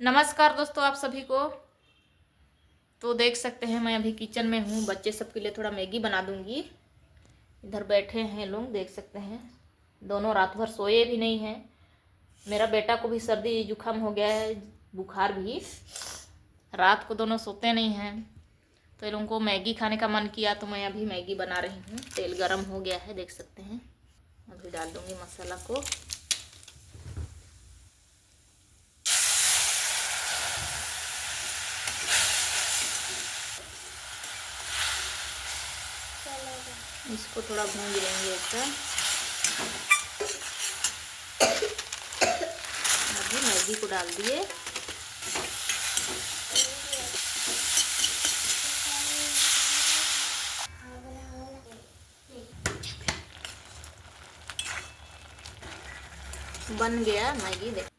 नमस्कार दोस्तों, आप सभी को। तो देख सकते हैं मैं अभी किचन में हूँ। बच्चे सबके लिए थोड़ा मैगी बना दूंगी। इधर बैठे हैं लोग, देख सकते हैं। दोनों रात भर सोए भी नहीं हैं। मेरा बेटा को भी सर्दी जुकाम हो गया है, बुखार भी। रात को दोनों सोते नहीं हैं। तो इन लोगों को मैगी खाने का मन किया तो मैं अभी मैगी बना रही हूँ। तेल गरम हो गया है, देख सकते हैं। अभी डाल दूँगी मसाला को। इसको थोड़ा भूंज लेंगे ऐसा। अभी मैगी को डाल दिए। बन गया मैगी, देख।